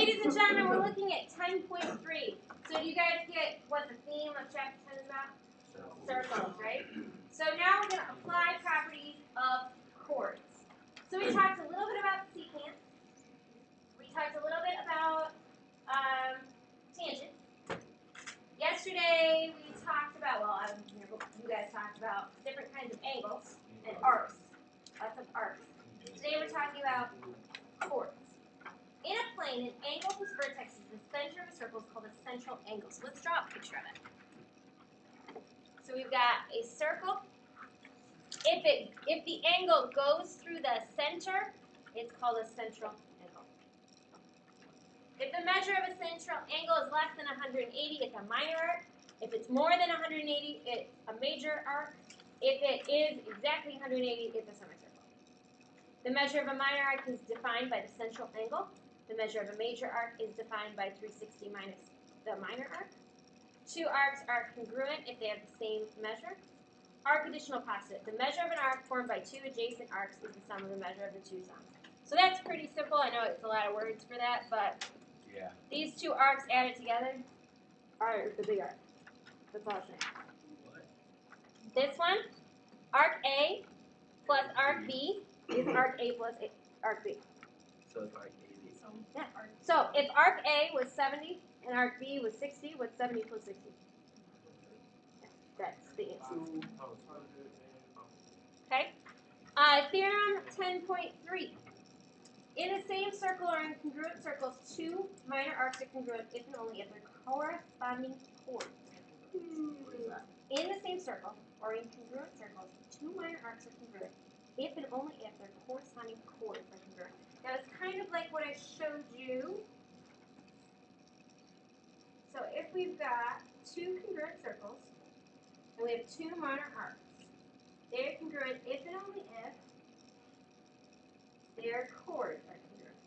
ladies and gentlemen, we're looking at 10.3. So do you guys get what the theme of chapter 10 is about? Circles, right? So now we're going to apply properties of chords. So we talked a little bit about secant. We talked a little bit about tangent. Yesterday we talked about, you guys talked about different kinds of angles and arcs. Lots of arcs. Today we're talking about chords. In a plane, an angle whose vertex is the center of a circle is called a central angle. So let's draw a picture of it. So we've got a circle. If the angle goes through the center, it's called a central angle. If the measure of a central angle is less than 180, it's a minor arc. If it's more than 180, it's a major arc. If it is exactly 180, it's a semicircle. The measure of a minor arc is defined by the central angle. The measure of a major arc is defined by 360 minus the minor arc. Two arcs are congruent if they have the same measure. Arc additional positive. The measure of an arc formed by two adjacent arcs is the sum of the measure of the two sums. So that's pretty simple. I know it's a lot of words for that, but yeah. These two arcs added together are the big arc. That's all I'm saying. What? This one, arc A plus arc B is arc A plus arc B. So it's arc A. Yeah. So if arc A was 70 and arc B was 60, what's 70 plus 60? Yeah, that's the answer. Okay. Theorem 10.3. In the same circle or in congruent circles, two minor arcs are congruent if and only if they're corresponding chords. In the same circle or in congruent circles, two minor arcs are congruent if and only if their corresponding chords are congruent. Now it's kind of like what I showed you. So if we've got two congruent circles and we have two minor arcs, they're congruent if and only if their chords are congruent.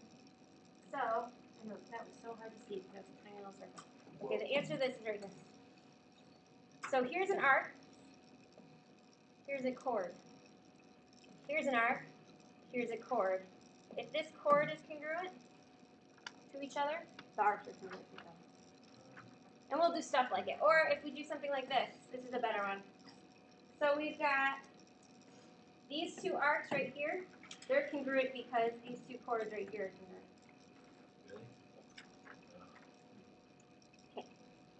So, I know that was so hard to see because it's a tiny little circle. Okay, the answer to this is right here. So here's an arc. Here's a chord. Here's an arc. Here's a chord. If this chord is congruent to each other, the arcs are congruent to each other. And we'll do stuff like it. Or if we do something like this, this is a better one. So we've got these two arcs right here. They're congruent because these two chords right here are congruent. Okay.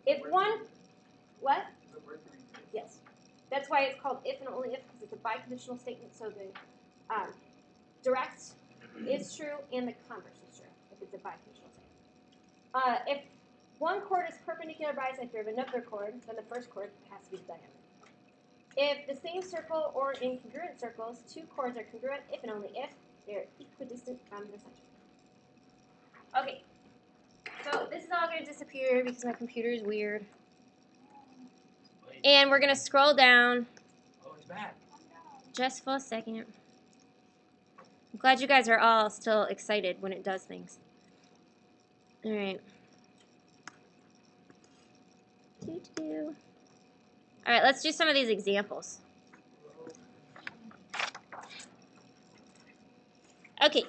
If one, what? Yes. That's why it's called if and only if, because it's a biconditional statement. So the direct is true and the converse is true if it's a biconditional statement. If one chord is perpendicular bisector of another chord, then the first chord has to be the diameter. If the same circle or in congruent circles, two chords are congruent if and only if they're equidistant from the center. Okay, so this is all going to disappear because my computer is weird. And we're going to scroll down. Oh, it's back. Just for a second. I'm glad you guys are all still excited when it does things. All right. All right, let's do some of these examples. Okay.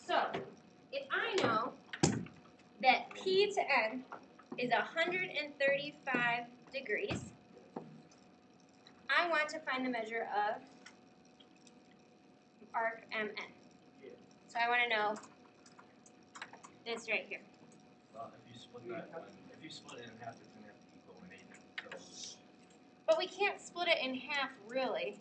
So, if I know that P to N is 135 degrees, I want to find the measure of arc MN. So I want to know this right here. Well, if you split it in half, it's going to have to equal 180. So. But we can't split it in half, really.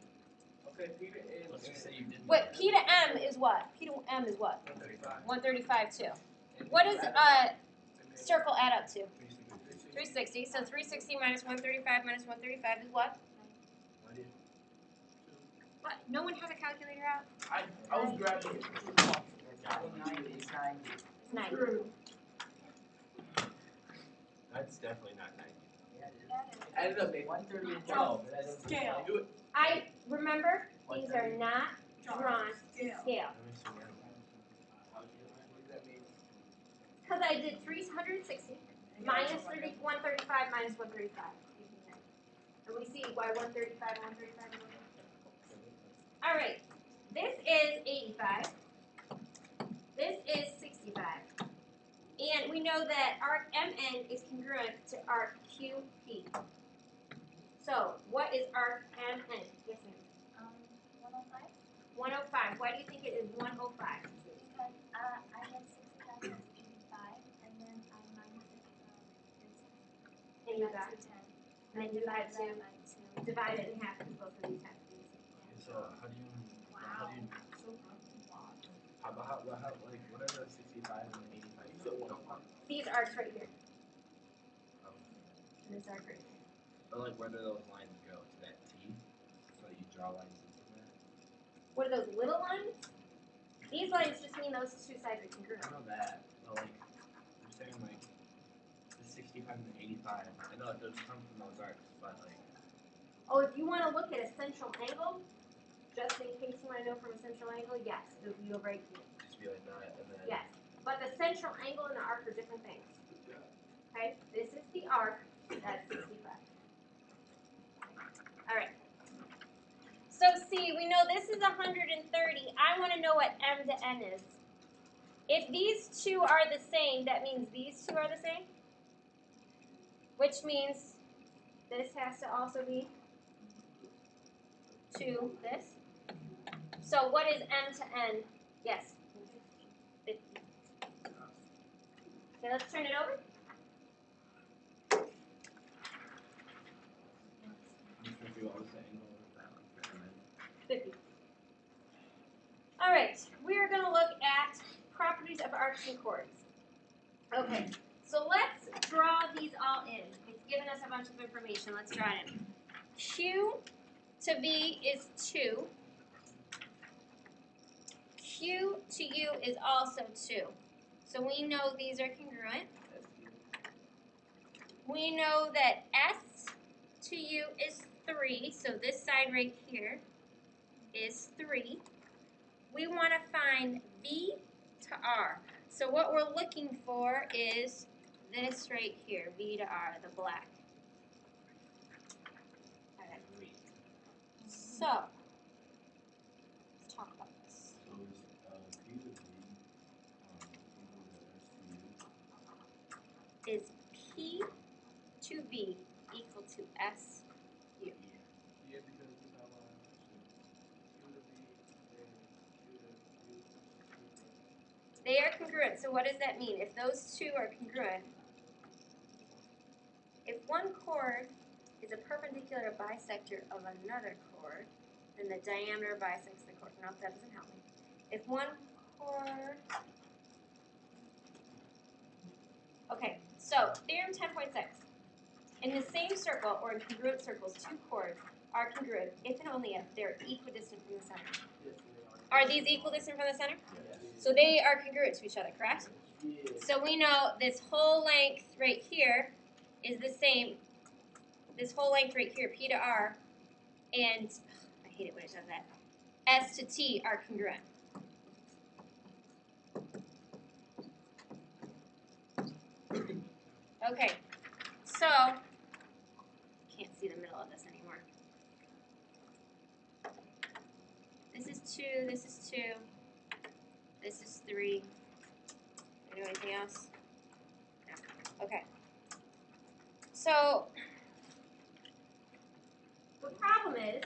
Okay, P to A. Let's just say you did. Wait, P to M is what? P to M is what? 135. 135 too. What does circle add up to? 360. So 360 minus 135 minus 135 is what? What? No one has a calculator out? I was grabbing it. 90. 90. That's definitely not 90. I ended up making 130 and 12. Scale. I remember these are not drawn scale. Because I did 360 minus 135 minus 135. And we see why 135 and 135 are. All right. This is 85. This is 65. we know that arc MN is congruent to arc QP. So, what is arc MN? Yes, ma'am. 105. 105. Why do you think it is 105? Because I get 65 plus 85, and then I minus it this. And you got 210. and then divide that by 2. divide it in half because both of these have to be the same. So how do you what are the 65 and 85? You said 105. These arcs right here. And this arc right here. But like where do those lines go? To that T? So you draw lines into that? What are those little lines? These lines just mean those two sides are congruent. I know that. But like you're saying like the 65 and the 85. I know it does come from those arcs, but like Oh, if you want to look at a central angle, just in case you want to know from a central angle, yes, it'll be over right here. just be like that and then Yes. But the central angle and the arc are different things. Okay? This is the arc. That's 65. All right. So see, we know this is 130. I want to know what M to N is. If these two are the same, that means these two are the same. Which means this has to also be to this. So what is M to N? Yes. 50. Okay, let's turn it over. if you always say angle with that one and then 50. All right, we are going to look at properties of arcs and chords. Okay, so let's draw these all in. It's given us a bunch of information. Let's draw it in. Q to V is 2. Q to U is also 2. So we know these are congruent. We know that S to U is 3, so this side right here is 3. We want to find V to R. So what we're looking for is this right here, V to R, the black. All right. So, let's talk about this. so P to V Is P to V equal to S U? yeah, because we have Q to V and Q to U. They are congruent. So what does that mean? If those two are congruent, if one chord is a perpendicular bisector of another chord, then the diameter bisects the chord. Nope, that doesn't help me. If one chord... Okay, so theorem 10.6. In the same circle or in congruent circles, two chords are congruent if and only if they're equidistant from the center. Are these equidistant from the center? So they are congruent to each other, correct? So we know this whole length right here is the same. This whole length right here, P to R, and I hate it when it does that, S to T are congruent. Okay, so can't see the middle of this anymore. This is 2, this is 2, this is 3. Can I do anything else? No. Okay. So the problem is,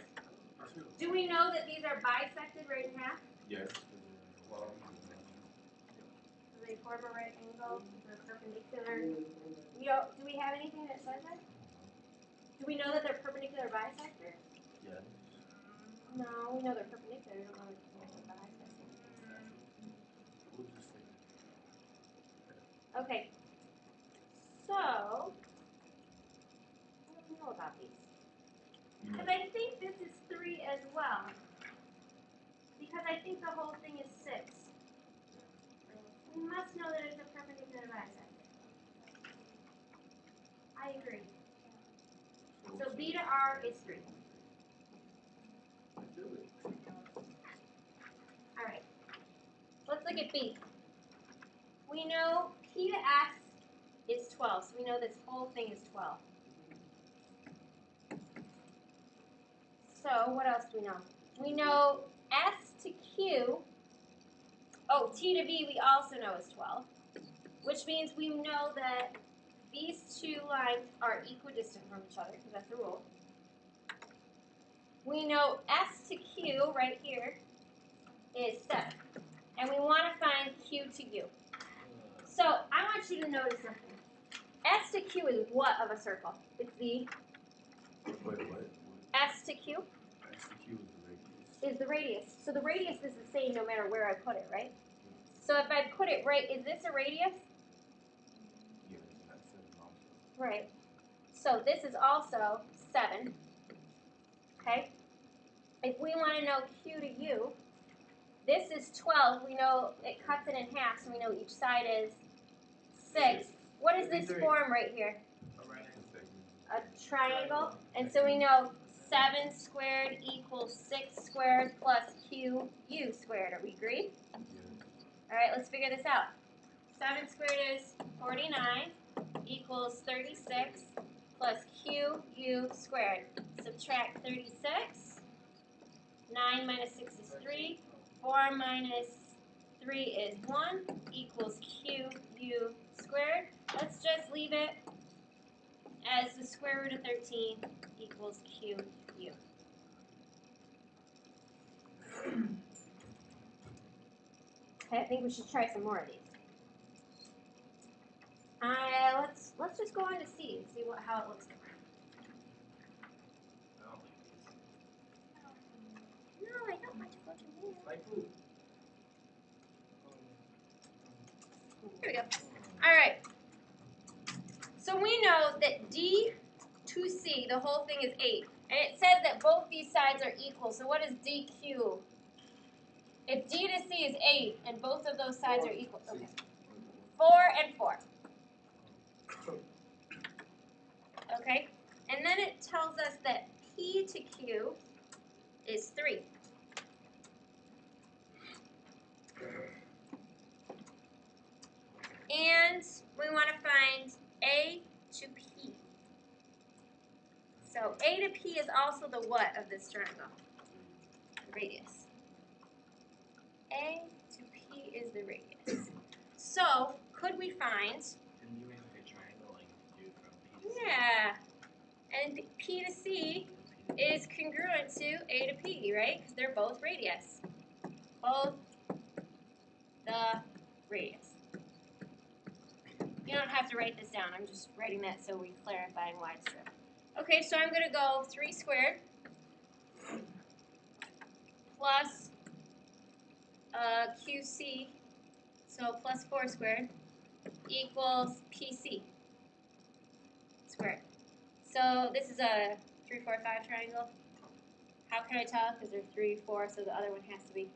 do we know that these are bisected right in half? Yes. Do they form a right angle? They're perpendicular. Do we have anything that says that? Do we know that they're perpendicular bisectors? Yes. No, we know they're perpendicular. We don't know they're perpendicular bisectors. We'll just say Okay. So, what do we know about these? Because I think this is 3 as well. Because I think the whole thing is 6. We must know that it's a perpendicular bisector. I agree. So B to R is 3. All right. Let's look at B. We know P to S is 12, so we know this whole thing is 12. So what else do we know? We know S to Q. Oh, T to V we also know is 12. which means we know that these two lines are equidistant from each other, because that's the rule. We know S to Q right here is 7. And we want to find Q to U. So I want you to notice something. S to Q is what of a circle? It's the What? S to Q S to Q is the radius. So the radius is the same no matter where I put it, right? So if I put it right, is this a radius? Yes, that's 7 also. Right. So this is also 7. Okay? If we want to know Q to U, this is 12. We know it cuts it in half, so we know each side is 6. What is this form right here? A triangle. And so we know 7 squared equals 6 squared plus QU squared. Are we agreed? Yes. All right, let's figure this out. 7 squared is 49 equals 36 plus QU squared. Subtract 36. 9 minus 6 is 3. 4 minus 3 is 1 equals QU squared. Let's just leave it as the square root of 13 equals QU. Okay, I think we should try some more of these. Let's just go on to C and see how it looks different. I don't like these. No, I don't want to go to here. Like food. Here we go. All right. So we know that D to C, the whole thing is 8. And it says that both these sides are equal. So what is DQ? If D to C is 8 and both of those sides are equal. Okay. 4 and 4. Okay? And then it tells us that P to Q is 3. And we want to find A to P. So A to P is also the what of this triangle? The radius. A to P is the radius. So could we find? Didn't you make like a triangle like you do from P to C? Yeah. And P to C is congruent to A to P, right? Because they're both radius. Both the radius. You don't have to write this down. I'm just writing that so we clarify in wide strip. Okay, so I'm going to go 3 squared plus QC, so plus 4 squared, equals PC squared. So this is a 3, 4, 5 triangle. How can I tell? Because there's 3, 4, so the other one has to be.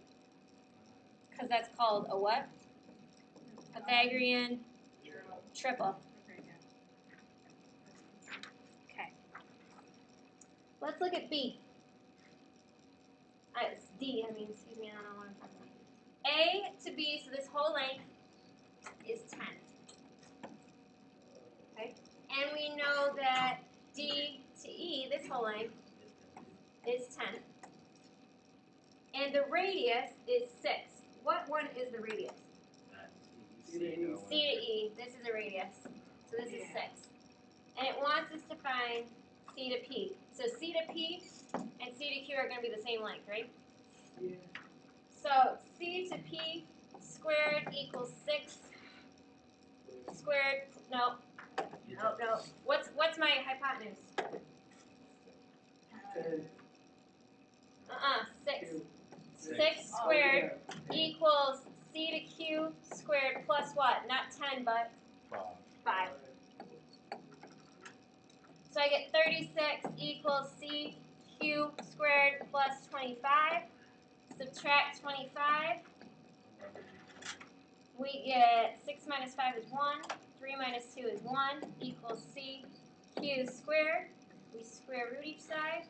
Because that's called a what? Pythagorean triple. Okay. Let's look at B. It's D, I mean, excuse me, I don't know what I'm talking about. A to B, so this whole length is 10. Okay? And we know that D to E, this whole length, is 10. And the radius is 6. What one is the radius? C to E. C to E. This is a radius. So this is 6. And it wants us to find C to P. So C to P and C to Q are going to be the same length, right? Yeah. So C to P squared equals 6 squared. No. What's my hypotenuse? 6. 6 squared equals C to Q squared plus what? Not 10, but 5. So I get 36 equals CQ squared plus 25. Subtract 25. We get 6 minus 5 is 1. 3 minus 2 is 1 equals CQ squared. We square root each side.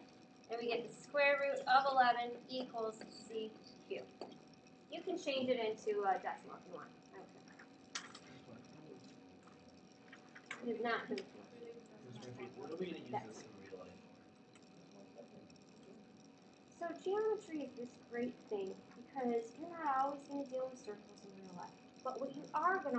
And we get the square root of 11 equals CQ. You can change it into a decimal if you want. It is not decimal. What are we going to use this in real life So geometry is this great thing because you're not always going to deal with circles in real life. But what you are going to